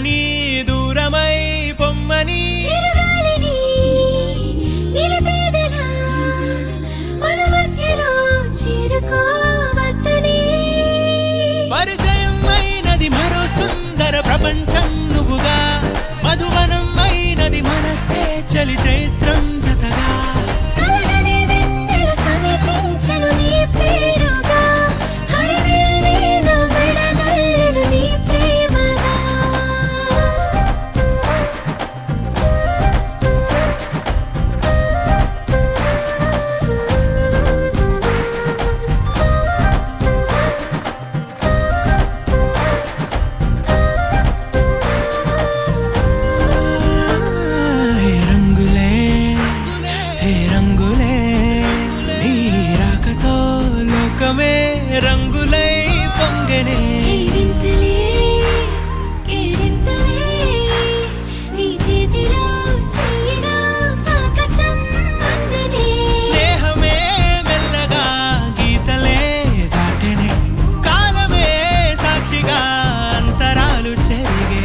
రమ్మని దూరమై పొమ్మని పరిచయం అయినది మరో సుందర ప్రపంచం నువ్వుగా మధువనం అయినది మనస్సే చలి చైత్రం జతగా రంగులై పొంగనే స్నేహమే మెల్లగా గీతలే దాటెనే కాలమే సాక్షిగా అంతరాలు చెరిగే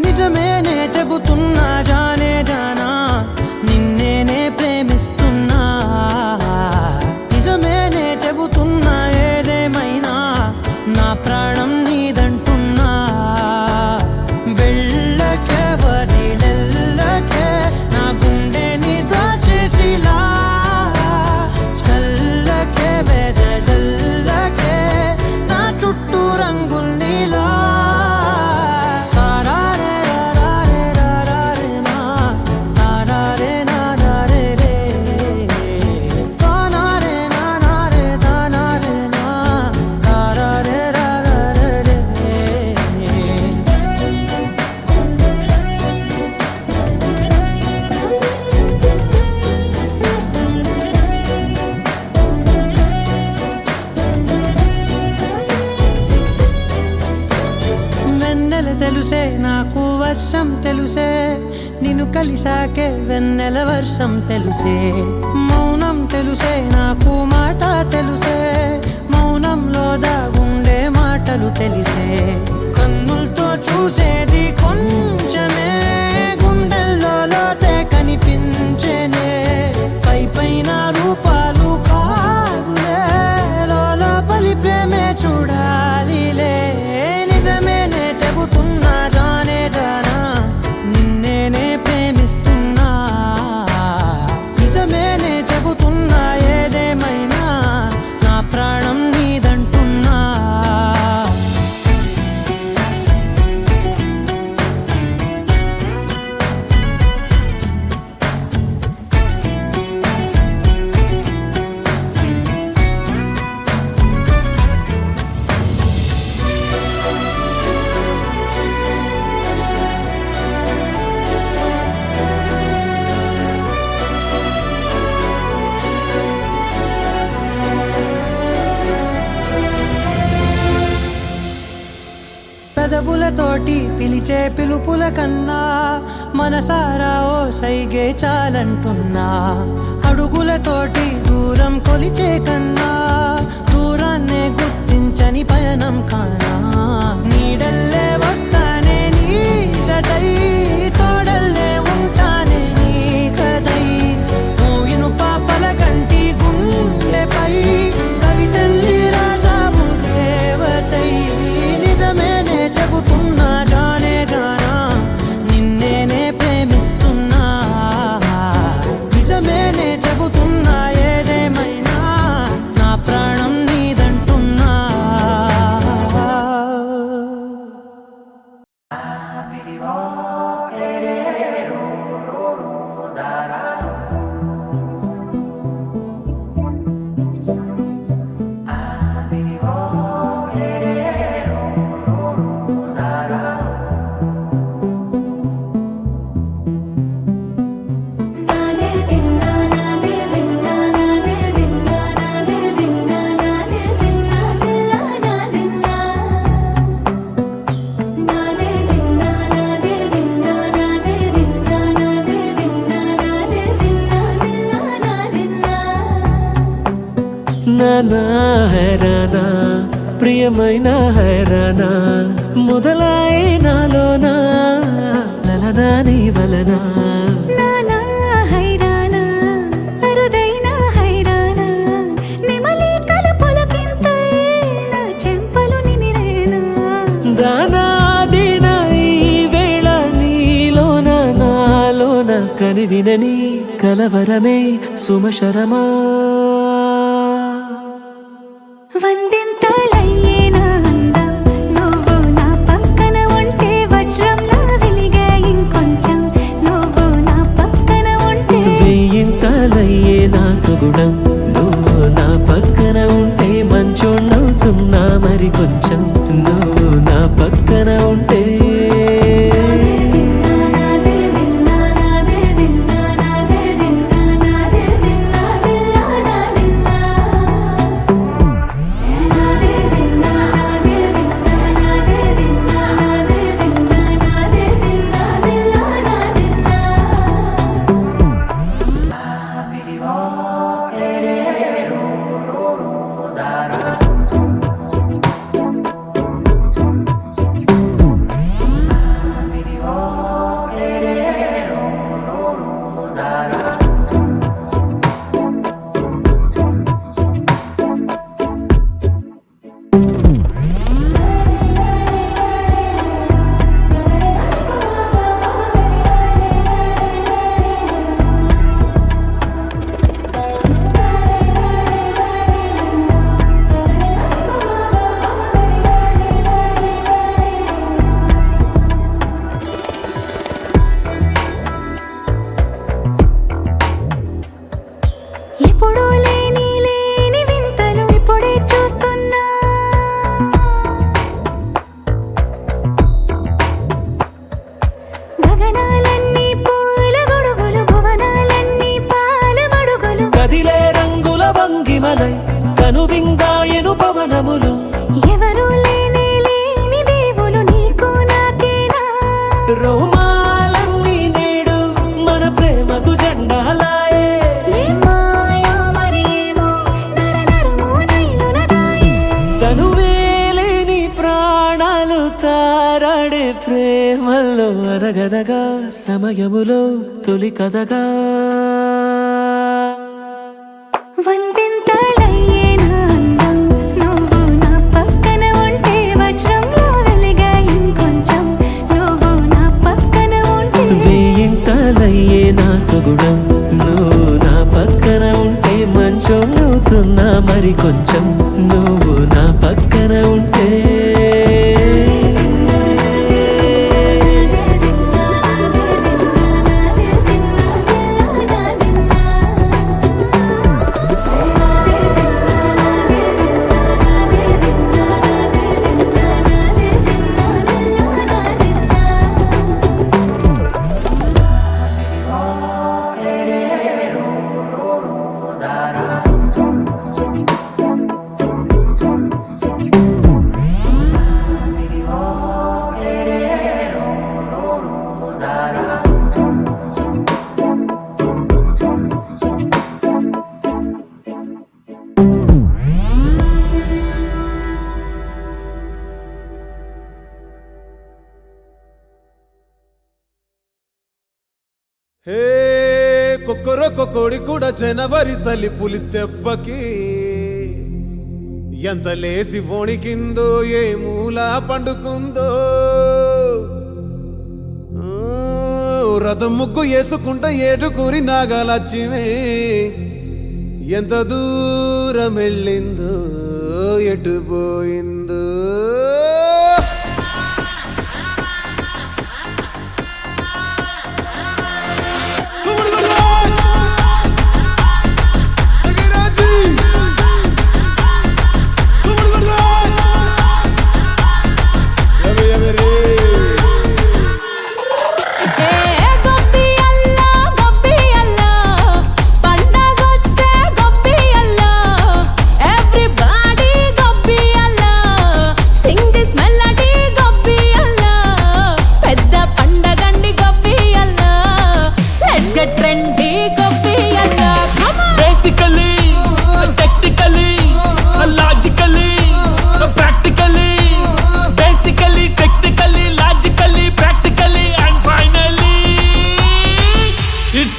నిజమేనే చెబుతున్నా జానే జానా నిన్నేనే ప్రేమిస్తున్నా నిజమేనే చెబుతున్నా ఏదేమైనా నా ప్రాణం నీదంటున్నా వెళ్ళకే వదిలెళ్ళకే నా గుండెని దాచేసిలా చల్లకే వెదజల్లకే నా చుట్టూ రంగుల్నిలా తెలుసే నాకు వర్షం తెలుసే నిన్ను కలిసాకే వెన్నెల వర్షం తెలుసే మౌనం తెలుసే నాకు మాట తెలుసే మౌనంలో దాగుండే మాటలు తెలిసే కన్నులతో చూసేది కొంచెమే గుండెల్లో లోతే కనిపించేనే పై పైన రూపాలు కావులే లోపలి ప్రేమే చూడాలిలే నిజమేనే చెబుతున్నా జానే జానా నిన్నేనే ప్రేమిస్తున్నా నిజమేనే చెబుతున్నా ఏదేమైనా నా ప్రాణం నీదంటున్నా పెదవులతోటి పిలిచే పిలుపుల కన్నా మనసారా ఓ సైగే చాలంటున్నా అడుగులతోటి దూరం కొలిచే కన్నా దూరాన్నే గుర్తించని పయనం కానా నీడల్లే వస్తానే నీ జతై తోడల్లే ఉంటానే నీ కదై మోయిను పాపల కంటి గుండెపై కవితల్ నానా హైరానా ప్రియమైన హైరానా మొదలాయి నాలోనా లలనా నీ వలనా నానా హైరానా అరుదైన హైరానా నెమలి కలుపులకింతై నా చెంపలు నిమిరేనా దానాదిన ఈ వేళ నీలోన నాలోన కనివినని కలవరమే సుమశరమా వందింతలయ్యేనా అందం నువ్వు నా పక్కన ఉంటే వజ్రంలా వెలిగే ఇంకొంచెం నువ్వు నా పక్కన ఉంటే వెయ్యింతలయ్యే నా సుగుణం నువ్వు నా పక్కన ఉంటే మంచోణ్ణవుతున్నా మరి కొంచెం నువ్వు నా పక్కన ఉంటే ఎప్పుడూ లేని వింతలు ఇప్పుడే చూస్తున్నా గగనాలన్నీ పూల గొడుగులు భువనాలన్నీ పాల మడుగులు కదిలే రంగుల భంగిమలై కనువిందాయను పవనములు ఎవరూ లేని దేవులు నీకు నాకేనా రోమాలన్నీ నేడు మన ప్రేమకు జెండాలాయే ఏ మాయో మరి ఏమో నరనరమో నైలున దాయే తనువేలేని ప్రాణాలు తారాడే ప్రేమల్లో అరగదగా సమయములో తొలి కథగా వందింతలయ్యేనా అందం నువ్వు నా పక్కన ఉంటే వజ్రంలా వెలిగే ఇంకొంచెం నువ్వు నా పక్కన ఉంటే వెయ్యింతలయ్యే నా సుగుణం నువ్వు నా పక్కన ఉంటే మంచోణ్ణవుతున్నా మరి కొంచెం నువ్వు నా పక్కన ఉంటే హే కొక్కరొక్క కోడి కూడా జనవరి సలి పులి దెబ్బకి ఎంత లేసి వణికిందో ఏ మూల పండుకుందో రథం ముగ్గు వేసుకుంటా ఏటుకూరి నాగలక్ష్మి ఎంత దూరం వెళ్ళిందో ఎటు పోయిందో Everybody go be Allah.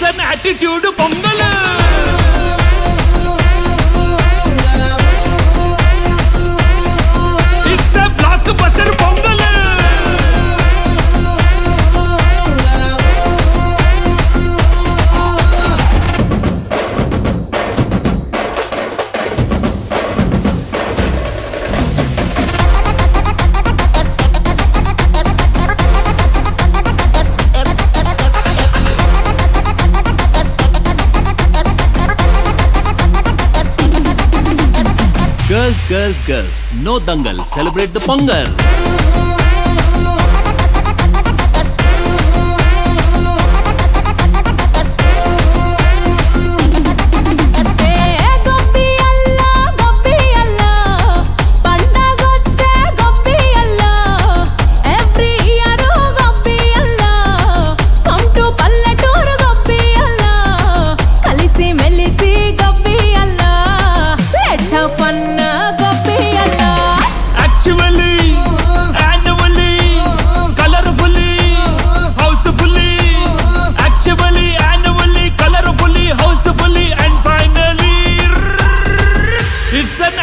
An attitude Pongal. It's a blockbuster Pongal. Girls, girls, girls, no dangal, celebrate the Pongal.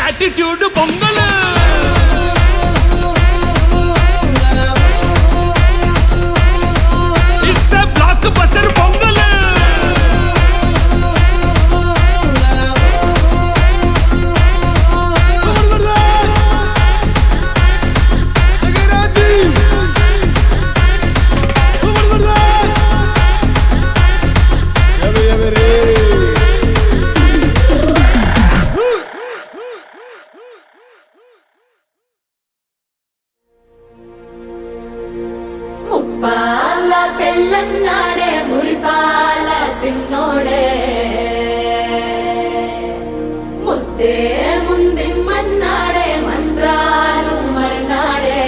Attitude Pongal. It's a blockbuster Pongal. ముప్పాల పెళ్ళన్నాడే మురిపాల సిన్నోడే ముద్దే ముందిమ్మన్నాడే మంత్రాలు మర్నాడే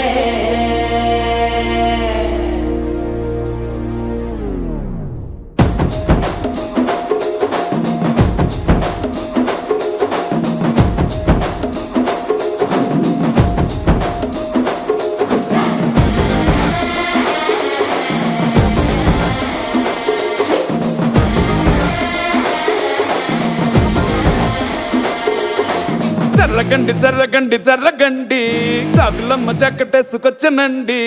జర్రగండి జర్రగండి జర్రగండి చాకులమ్మ జక్కటేసుకొచ్చనండి.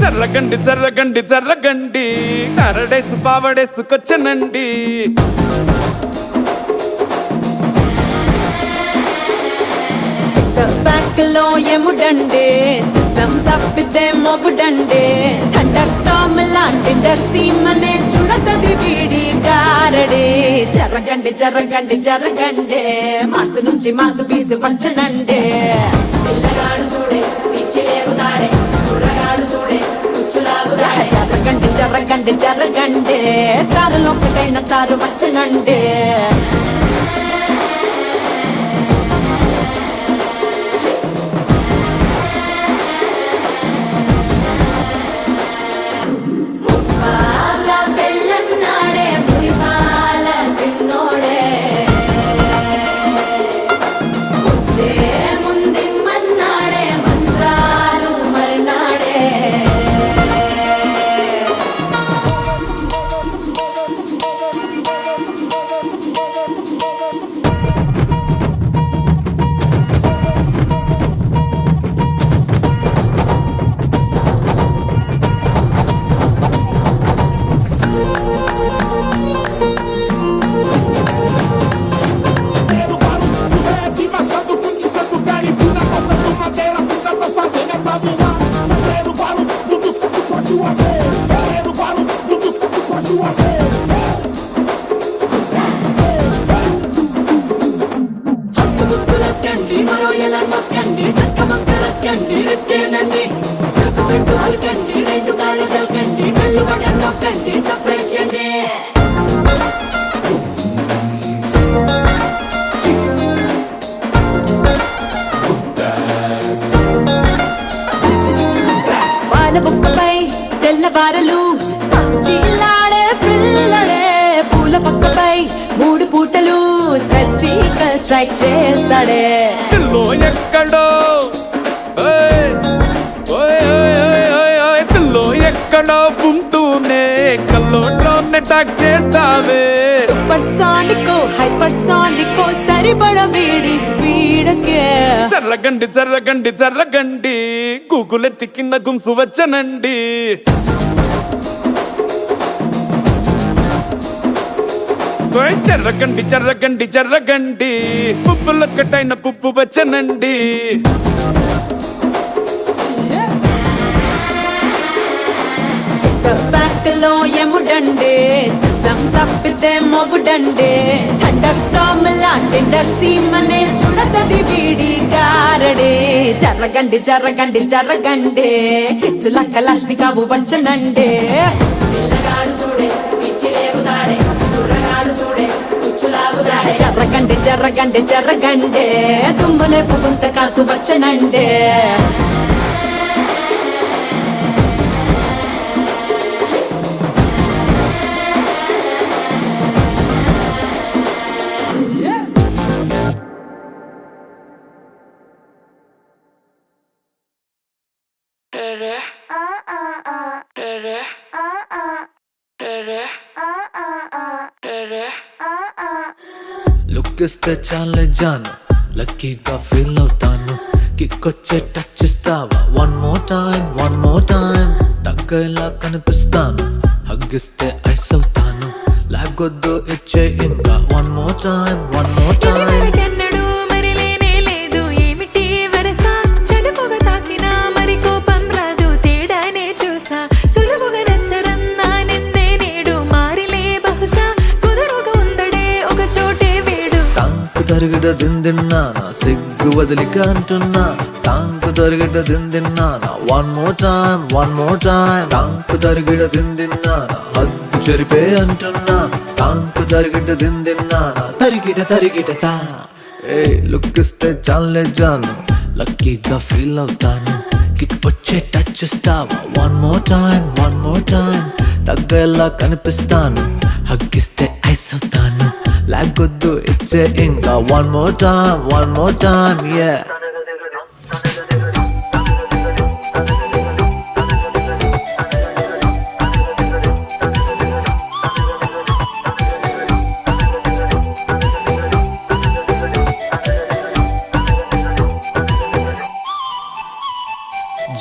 జర్రగండి జర్రగండి జర్రగండి కరడేసు పావడేసుకొచ్చనండి. బ్యాక్ లో ఎముడండే సిస్టమ్ తప్పితే మొగుడండే థండర్ స్టామ్ లాంటి సీమనే చూడతది వీడి గారడే. జరగండి జరగండి జరగండే మాసు నుంచి మాసు పీసు పంచనండే. పిల్లగాడు చూడే పిచ్చిలేగుతాడే కుర్రగాడు చూడే కుచ్చులాగుతాడే. జరగండి జరగండి జరగండే స్టారు లోపటైన స్టారు వచ్చనండే. తెల్లవారలు చీలాడే పిల్లడే పూల పక్కపై 3 పూటలు సర్జికల్ స్ట్రైక్ చేస్తాడే. ఎక్కడో లో ఉంటూనే కల్లోనే టాక్ చేస్తావే సూపర్ సానికో హైపర్ సానికో సరిపడ వీడి స్పీడ్ కే చర్రగండి చర్రగండి చర్రగండి గూగులెత్తి కింద గుంసు వచ్చనండి చర్రగండి చర్రగండి చర్రగండి పుప్పులొక్కటైన పుప్పు వచ్చనండి బ్యాక్ లో ఎముడండే సిస్టమ్ తప్పితే మొగుడండే థండర్ స్టామ్ లా టెండర్ సీమనే చూడతది వీడి గారడే జర్రగండి జర్రగండి జర్రగండే కిస్సుల కలాష్నికావు వచ్చనండే పిల్లగాడు చూడే పిచ్చి లేగుతాడే కుర్రగాడు చూడే కుచ్చులాగుతాడే జర్రగండి జర్రగండి జర్రగండే దుమ్ములేపు గుంట కాసు వచ్చనండే లుక్ ఇస్తే చాలే జాను లక్కీగా ఫీల్ అవుతాను కిక్కొచ్చే టచ్ ఇస్తావా వన్ మోర్ టైం తగ్గేలా కనిపిస్తాను హగ్గిస్తే ఐస్ అవుతాను లాగొద్దు ఇచ్చే ఇంకా వన్ మోర్ టైం తరిగిట దిందిన్నానా సిగ్గు వదిలిక అంటున్నా టాంకు తరిగిట దిందిన్నానా వన్ మోర్ టైం టాంకు తరిగిట దిందిన్నానా హద్దు చెరిపే అంటున్నా టాంకు తరిగిట దిందిన్నానా తరిగిట తా ఏ లుక్ ఇస్తే చాలే జాను లక్కీగా ఫీల్ అవుతాను కిక్ వచ్చే టచ్ ఇస్తావా వన్ మోర్ టైం తగ్గేలా కనిపిస్తాను హగ్గిస్తే ఐస్ అవుతాను లాగొద్దు ఇచ్చే ఇంకా వన్ మోర్ టైం yeah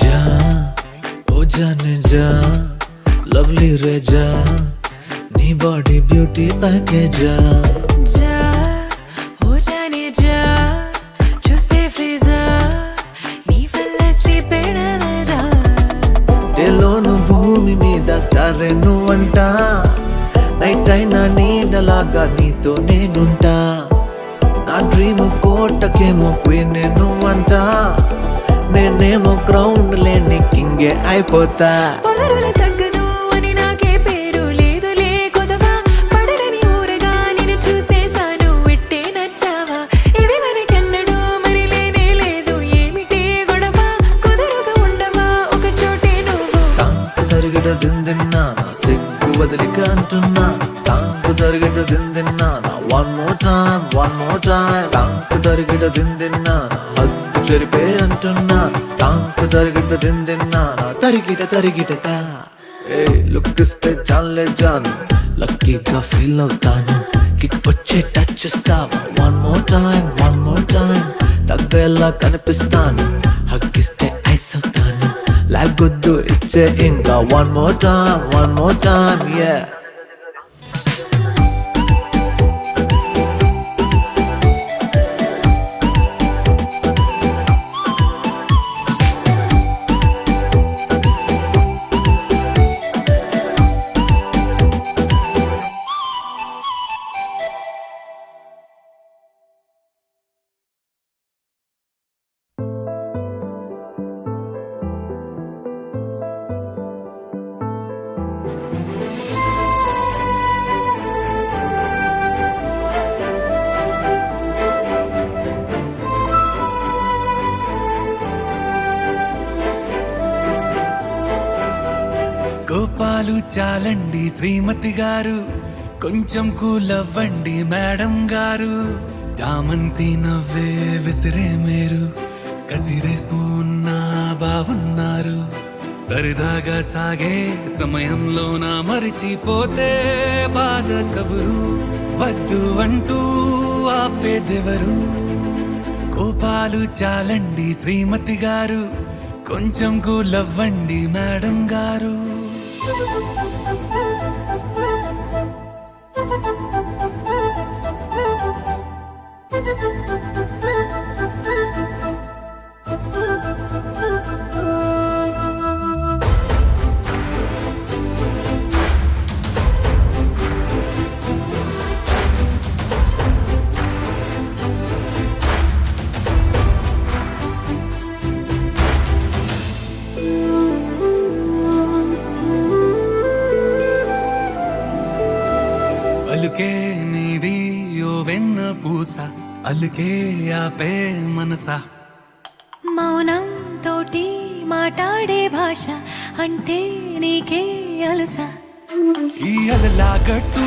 जा ओ जाने जा लवली रे जा నీ బాడీ బ్యూటీ ప్యాకేజ్ जा हो जाने जा చూస్తే ఫ్రీజర్ నీ వల్ల స్లీప్ ఎడమరా డేలోను భూమి మీద స్టార్ నువ్వంట నైట్ అయినా నీడలాగా నీతో నేనుంటా నా డ్రీమ్ కోటకేమో క్వీన్ నువ్వంట నేనేమో గ్రౌండ్ లేని కింగే అయిపోతా పొగరుల తగ్గదు అని నాకే పేరు లేదులే కొదవా పడలని ఊరగా నిన్ను చూసేసాను ఇట్టే నచ్చావా ఇది మనకెన్నడూ మరి లేనే లేదు ఏమిటి గొడవ కుదురుగా ఉండవా ఒక చోటే నువ్వు టాంకు తరిగిట దిందిన్నానా సిగ్గు వదిలిక అంటున్నా టాంకు తరిగిట దిందిన్నానా వన్ మోర్ టైం టాంకు తరిగిట దిందిన్నానా హద్దు చెరిపే అంటున్నా టాంకు తరిగిట దిందిన్నానా తరిగిట తా ఏ లుక్ ఇస్తే చాలే జాను లక్కీగా ఫీల్ అవుతాను కిక్ వచ్చే టచ్ ఇస్తావా వన్ మోర్ టైం తగ్గేలా కనిపిస్తాను హగ్గిస్తే ఐస్ అవుతాను లాగొద్దు ఇచ్చే ఇంకా వన్ మోర్ టైం yeah కోపాలు చాలండి శ్రీమతి గారు కొంచెం కూలవ్వండి మేడం గారు చామంతి నవ్వే విసిరే మీరు కసిరేస్తూ ఉన్నా బాగున్నారు సరదాగా సాగే సమయంలో నా మరిచిపోతే బాధ కబురు వద్దు అంటూ ఆపేదెవరు కోపాలు చాలండి శ్రీమతి గారు కొంచెం కూలవ్వండి మేడం గారు అలుకే నీది ఓ వెన్న పూస అలుకే ఆపే మనసా మౌనం తోటి మాట్లాడే భాష అంటే నీకే అలసా ఈ అలలా గట్టు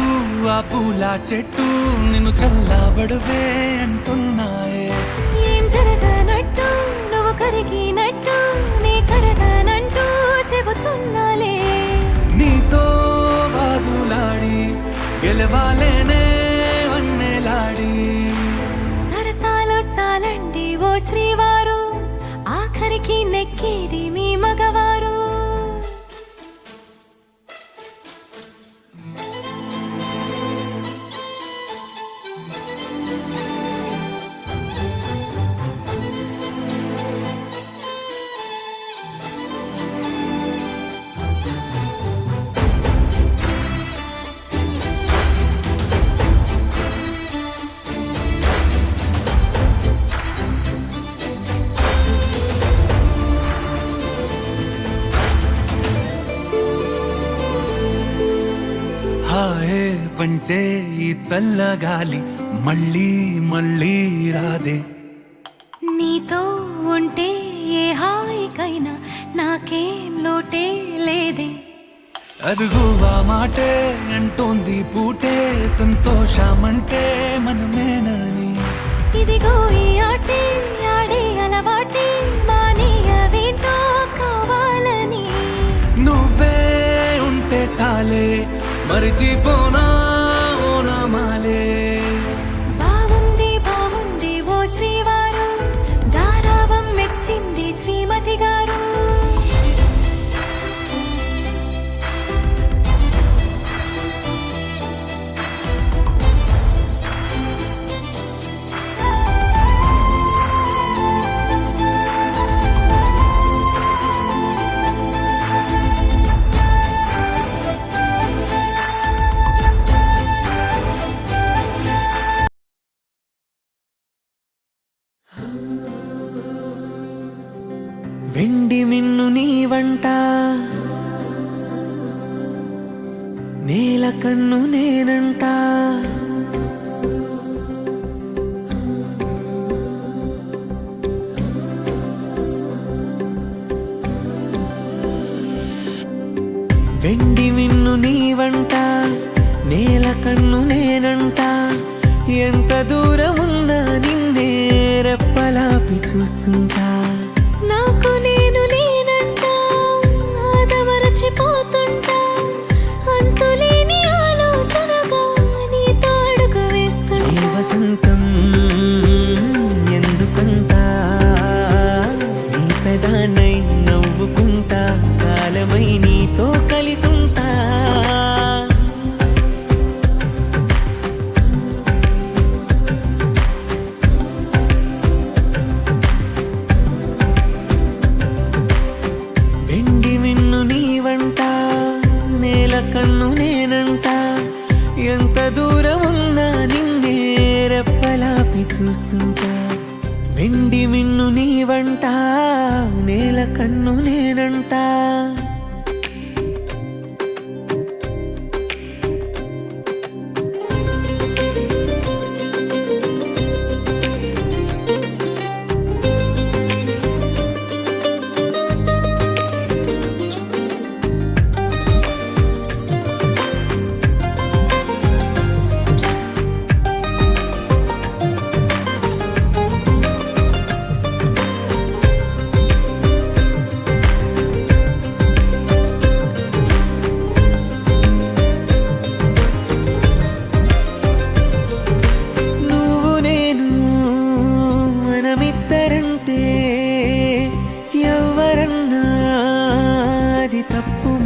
ఆ పూల చెట్టు నిన్ను చల్లబడవే అంటున్నాయే ఏం జరగనట్టు నువ్వు కరిగినట్టు నీ కరగనంటూ చెబుతున్నాలే నీతో వాదులాడి గెలవాలేనే వన్నెలాడి సరసాలు చాలండి ఓ శ్రీవారు ఆఖరికి నెక్కేది మీ మగవారు హాయే పంచే ఈ చల్లగాలి మళ్ళీ మళ్ళీ రాదే నీతో ఉంటే ఏ హాయికైనా నాకేం లోటే లేదే అదుగు ఆ మాటే అంటోంది పూటే సంతోషమంటే మనమేనని ఇదిగో ఈ ఆటే ఆడే అలవాటే మానేయవేంటో కావాలని నువ్వే ఉంటే చాలే మరిచిపోనా ఓనమాలే బాగుంది బాగుంది ఓ శ్రీవారు గారాబం మెచ్చింది శ్రీమతి గారు వెండి మిన్ను నీ వంట నేల కన్ను నేనంట వెండి మిన్ను నీ వంట నేల కన్ను నేనంట ఎంత దూరమున్నా నిన్నే రెప్పలాపి చూస్తుంటా నాకు నేను లేనంట ఆదమరచిపోతుంటా అంతులేని ఆలోచనగా నీతో అడుగు వేస్తుంటా ఈ వసంతం ఎందుకంట నీ పెదానై నవ్వుకుంటా కాలమై నీతో కలిసుంటా వెండి మిన్ను నీ వంట నేల కన్ను నేనంట ఎంత దూరమున్నా నిన్నే రెప్పలాపి చూస్తుంటా వెండి మిన్ను నీ వంట నేల కన్ను నేనంట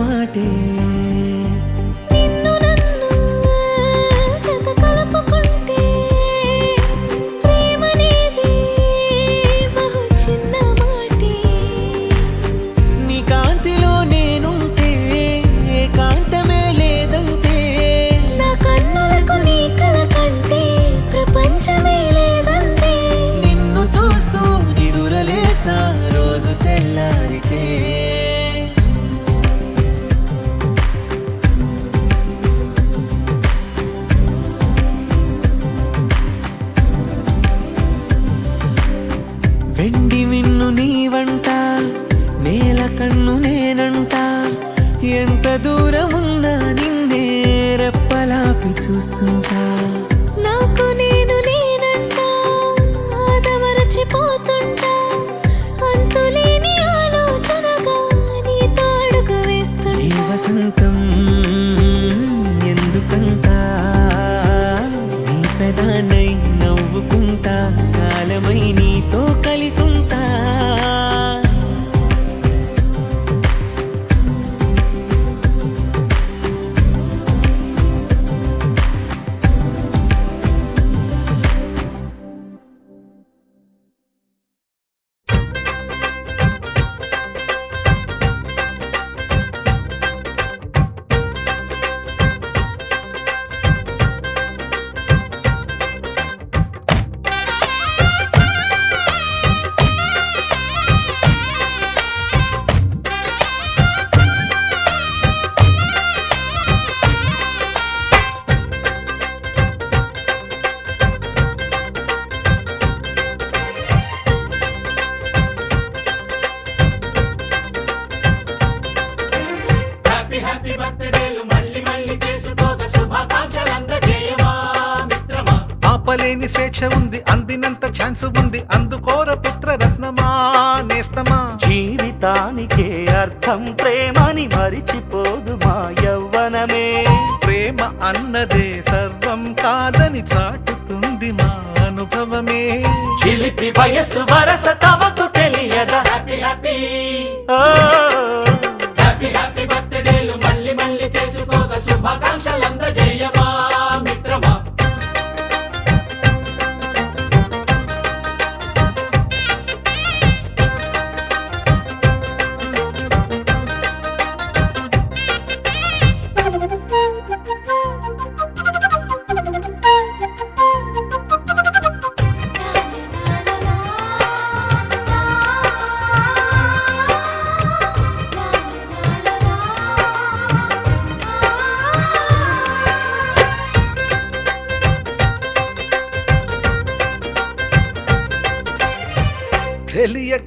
మాటే నిన్ను నన్ను జత కలుపుకుంటే ప్రేమనేది బహు చిన్న మాటే నీ కాంతిలో నేనుంటే ఏకాంతమే లేదంతే నా కన్నులకు నీ కల కంటే ప్రపంచమే లేదంతే నిన్ను చూస్తూ నిదురలేస్తా రోజు తెల్లారితే వెండి మిన్ను నీవంట నేల కన్ను నేనంట ఎంత దూరమున్నా నిన్నే రెప్పలాపి చూస్తుంటా నాకు నేను నేనంట ఆదమరచిపోతుంటా అంతులేని ఆలోచనగా నీ తాడుకు ఈ వేస్తుంటా వసంతం ఎందుకంట నీ పెదానై నవ్వుకుంటా కాలమై నీతో కలిసుంటా ఆపలేని స్వేచ్ఛ ఉంది అందినంత ఛాన్స్ ఉంది అందుకోర పుత్ర రత్నమా నేస్తమా జీవితానికే అర్థం ప్రేమని మరిచిపోదు మా యవ్వనమే ప్రేమ అన్నదే సర్వం కాదని చాటుతుంది మా అనుభవమే చిలిపి వయసు వరస తమకు తెలియదా హ్యాపీ హ్యాపీ హ్యాపీ హ్యాపీ బర్త్డేలు మళ్ళీ మళ్ళీ చేసుకోగా శుభాకాంక్షలందజేయమా మిత్రమా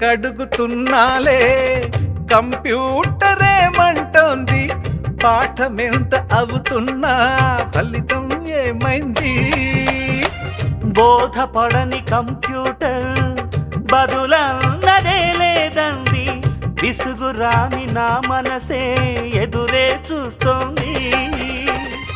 తెలియకడుగుతున్నాలే కంప్యూటర్ ఏమంటోంది పాఠమెంత అవుతున్నా ఫలితం ఏమైంది బోధపడని కంప్యూటర్ బదులన్నదే లేదంది విసుగురాని నా మనసే ఎదురే చూస్తోంది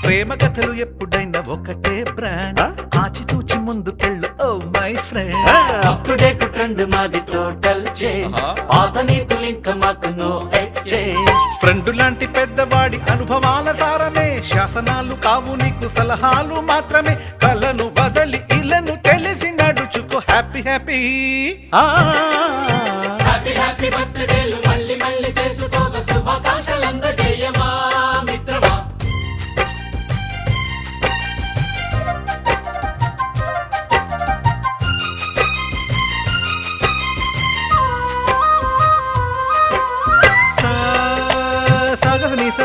ప్రేమ కథలు ఎప్పుడైనా ఒకటే బ్రాండ్ ఆచితూచి ముందుకెళ్ళు oh my friend up to date trend మాది టోటల్ చేంజ్ పాత నీతులు ఇంకా మాకు నో ఎక్స్చేంజ్ ఫ్రెండ్ లాంటి పెద్దవాడి అనుభవాల సారమే శాసనాలు కావు నీకు సలహాలు మాత్రమే కలను బదలి ఇలను తెలిసి నడుచుకో హ్యాపీ హ్యాపీ హ్యాపీ హ్యాపీ బర్త్డేలు మళ్ళీ మళ్ళీ చేసుకోగా శుభాకాంక్షలందజేయమా మిత్రమా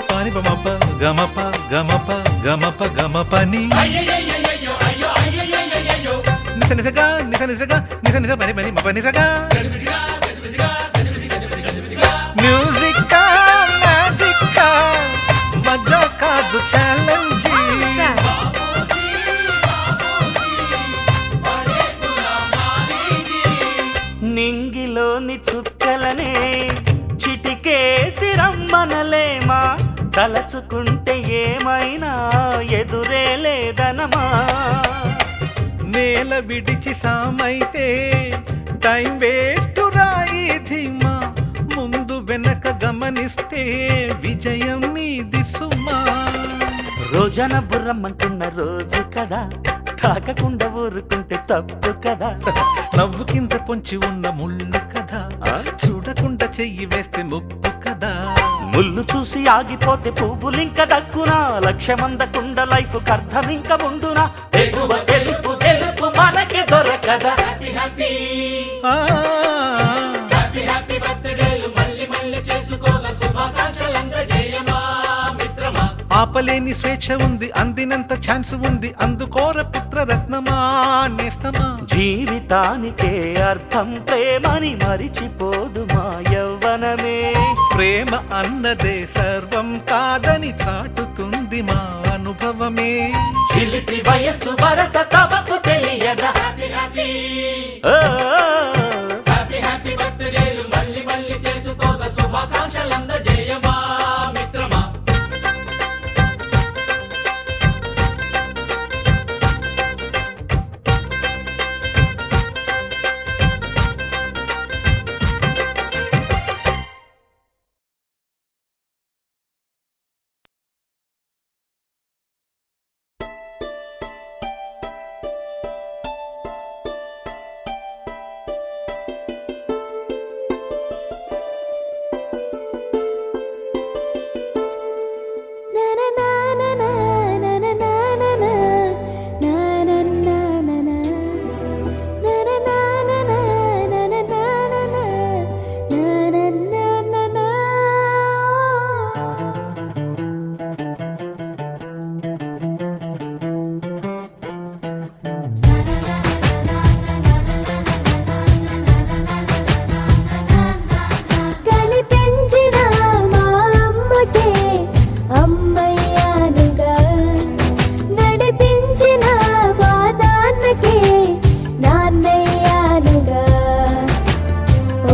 పాని బమప గమప గమప గమప గమపని నిస నిసగా నిస నిసగా నిస నిస పని పని మప నిసగా మ్యూజిక్ మ్యాజిక్ మజా కాదు ఛాలెంజ్ నింగిలోని చుక్కలనే చిటికేసి రమ్మనలేమా తలచుకుంటే ఏమైనా ఎదురే లేదనమా నేల విడిచి సామైతే టైం వేస్ట్ రాయి ధీమా ముందు వెనక గమనిస్తే విజయం నీది సుమా. రోజన బుర్రమ్మంటున్న రోజు కదా, తాకకుండా ఊరుకుంటే తప్పు కదా. నవ్వు కింద పొంచి ఉన్న ముళ్ళు కదా, చూడకుండా చెయ్యి వేస్తే ముప్పు కదా. ముళ్ళు చూసి ఆగిపోతే పువ్వులింక దక్కునా, లక్ష్యమందకుండ లైఫ్ అర్థం ఇంక ఉండునా. ఎగువ గెలుపు గెలుపు మనకి దొరకదా. హ్యాపీ హ్యాపీ హ్యాపీ హ్యాపీ బర్త్డేలు మళ్ళీ మళ్ళీ చేసుకోగా, శుభాకాంక్షలందజేయమా మిత్రమా. ఆపలేని స్వేచ్ఛ ఉంది, అందినంత ఛాన్స్ ఉంది, అందుకోర పుత్ర రత్నమా నేస్తమా. జీవితానికే అర్థం ప్రేమని మరిచిపోదు మా యవ్వనమే. ప్రేమ అన్నదే సర్వం కాదని చాటుతుంది మా అనుభవమే. చిలిపి వయస్సు వరస తమకు తెలియదా. హ్యాపీ హ్యాపీ హ్యాపీ హ్యాపీ బర్త్డేలు మళ్ళీ మళ్ళీ చేసుకోగా, శుభాకాంక్షలందజేయమా మిత్రమా.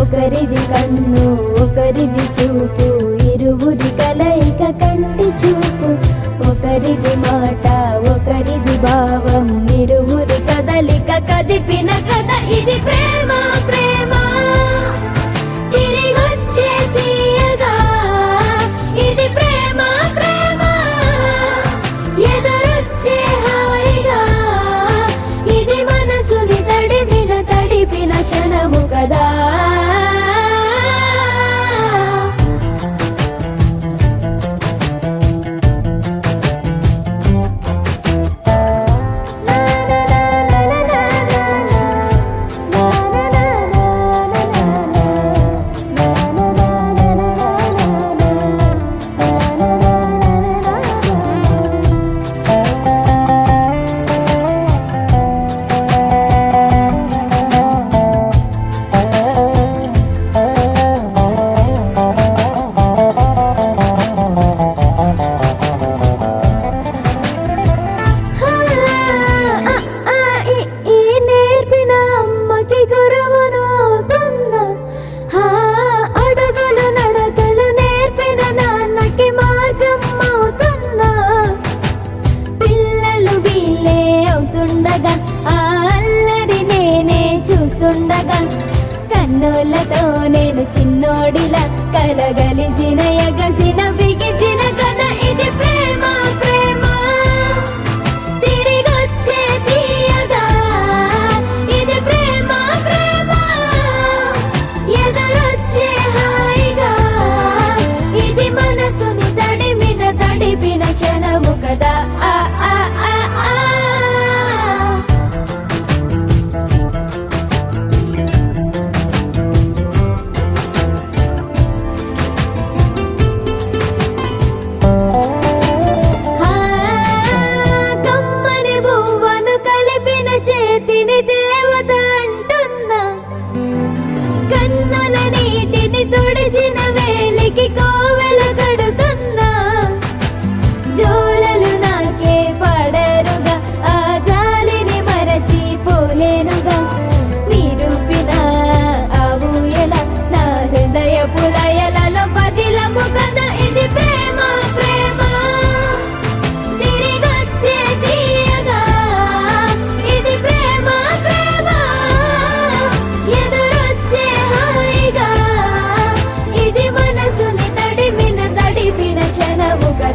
ఒకరిది కన్ను ఒకరిది చూపు, ఇరువురి కలయిక కంటి చూపు. ఒకరిది మాట ఒకరిది భావం, ఇరువురి కదలిక కదిపిన కథ ఇది ప్రేమ. ప్రేమ తిరిగొచ్చే తీయగా, ఇది ప్రేమ. ప్రేమ ఎదురొచ్చే హాయిగా, ఇది మనసుని తడిపిన క్షణము కదా. కన్నులతో నేను చిన్నోడిలా కలగలిసిన ఎగసిన బిగిసిన కథ ఇది ప్రేమ. ప్రేమ తిరిగొచ్చే తీయగా, ఇది ప్రేమ. ప్రేమ ఎదురొచ్చే హాయిగా, ఇది మనసుని తడిపిన క్షణము కదా. ఆ ఆ ఆ ఆ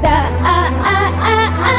కదా ఆ ఆ ఆ ఆ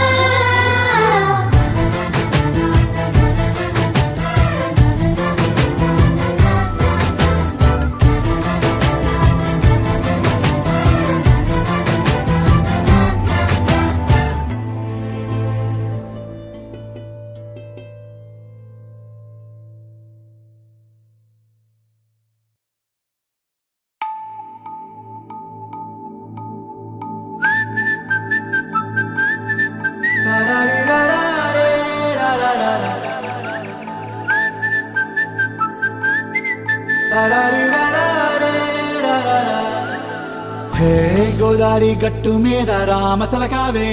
హే గోదారి గట్టు మీద రామసలకావే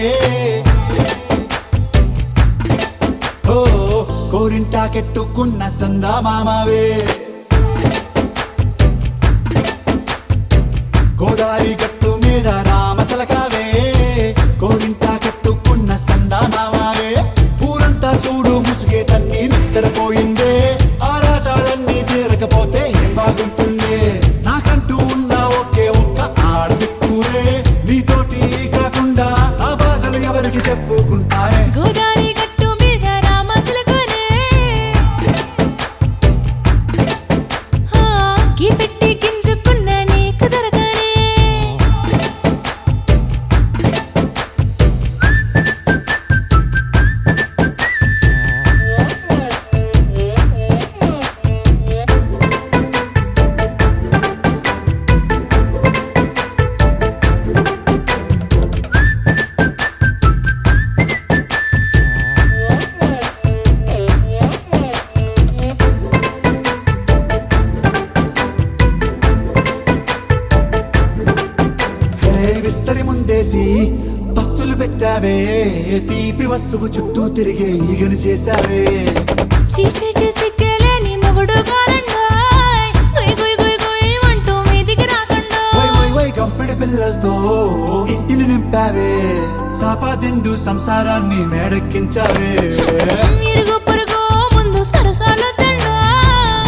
ఓ కోరింటా కెట్టుకున్న సందా మామావే గోదారి గట్టు మీద రామసలకావే కోరింటా కెట్టుకున్న సందా మామావే ఊరంతా చూడు ముసుగే తన్ని నిద్రపోయిందే ఆరాటాలన్నీ తీరకపోతే ఏం బాగుంటుంది నాకంటూ ఉన్న ఒకే ఒక్క ఆడదిక్కురే నీతోటి కాకుండా నా బాధలు ఎవరికి చెప్పుకుంటారే గోదారి గట్టు మీద రామసలకనే గీ పెట్టి గింజుకున్న నీకు దొరకనే విస్తరి ముందేసి పస్తులు పెట్టావే తీపి వస్తువు చుట్టూ తిరిగే ఈగను చేశావే చీచీ సిగ్గలేని మొగుడు కారండాయ్ గుయ్ గుయ్ గుయ్ గుయ్ అంటూ మీదికి రాకుండా వై గంపెడి పిల్లలతో ఇంటిని నింపావే సాపాదిండు సంసారాన్ని మేడెక్కించావే ఇరుగు పొరుగు ముందు సరసాలు తిన్నా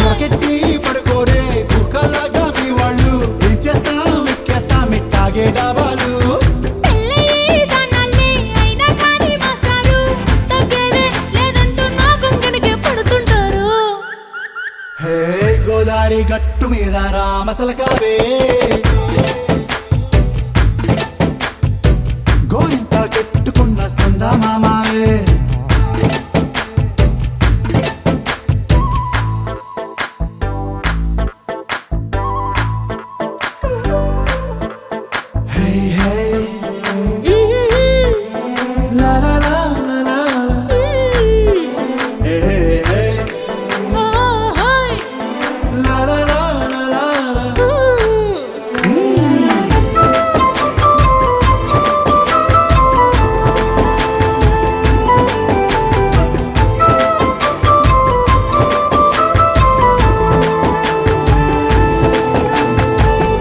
రాకెట్టి పడుకోరే భూకలాగా మీ వాళ్ళు ఏం చేస్తాం ఎక్కేస్తాం ఇట్టాగే డాబాలు పెళ్ళయి సన్నాళ్ళే అయినా కానీ మాస్తారు తగ్గేదే లేదంటూ నా కొంగనికే పడుతుంటారు హే గోదారి గట్టు మీద రామసలకావే గోరింట కెట్టుకున్న సందా మామావే హే హే లా లా లా లా లా లా. హే హే ఓహోయ్ లా లా లా లా లా లా.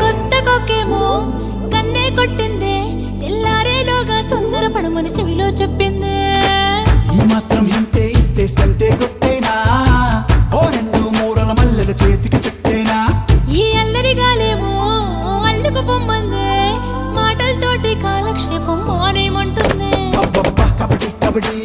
కొత్త కొక్కేమో కన్నే కొట్టిందే తెల్లారేలోగా తొందర పడమని చెవిలో చెప్పిందే ఈ మాత్రం ఇంటే ఇస్తే సంటే కొట్టేనా ఓ రెండు మూరల మల్లెల చేతికి చుట్టేనా ఈ అల్లరి గాలేమో అల్లుకు పొమ్మందే మాటలతోటి కాలక్షేపం మానేమంటుందే అబ్బబ్బా కబడ్డీ కబడ్డీ